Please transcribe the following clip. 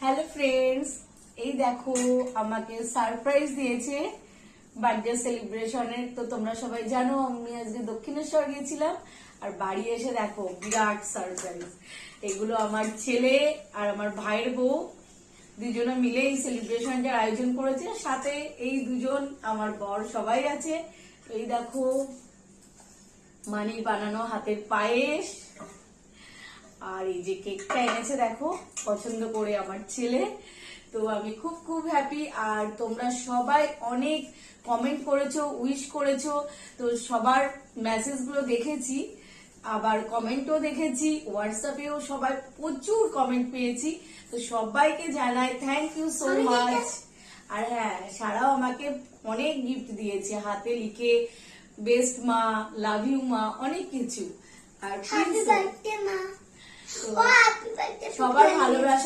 Hello friends, এই দেখো আমাকে সারপ্রাইজ দিয়েছে বার্থডে সেলিব্রেশনের। তো তোমরা সবাই জানো আমি আজকে দক্ষিণেশ্বর গেছিলাম, আর বাড়ি এসে দেখো বিরাট সারপ্রাইজ। এগুলো আমার ছেলে আর আমার ভাইয়ের বউ দুজনে মিলে এই সেলিব্রেশনটার আয়োজন করেছে। সাথে এই দুজন আমার বর সবাই আছে। এই দেখো মানির বানানো হাতের পায়েস, আর এই যে কেকটা এনেছে দেখো পছন্দ করে আমার ছেলে। তো আমি খুব খুব হ্যাপি। আর তোমরা সবাই অনেক কমেন্ট করেছো, উইশ করেছো। তো সবার মেসেজ গুলো দেখেছি, আবার কমেন্টও দেখেছি, হোয়াটসঅ্যাপেও সবাই প্রচুর কমেন্ট পেয়েছি। তো সবাইকে জানাই থ্যাংক ইউ সো মাচ। আর হ্যাঁ, সারাও আমাকে অনেক গিফট দিয়েছে, হাতে লিখে বেস্ট মা, লাভ ইউ মা, অনেক কিছু। আর সবার ভালোবাসা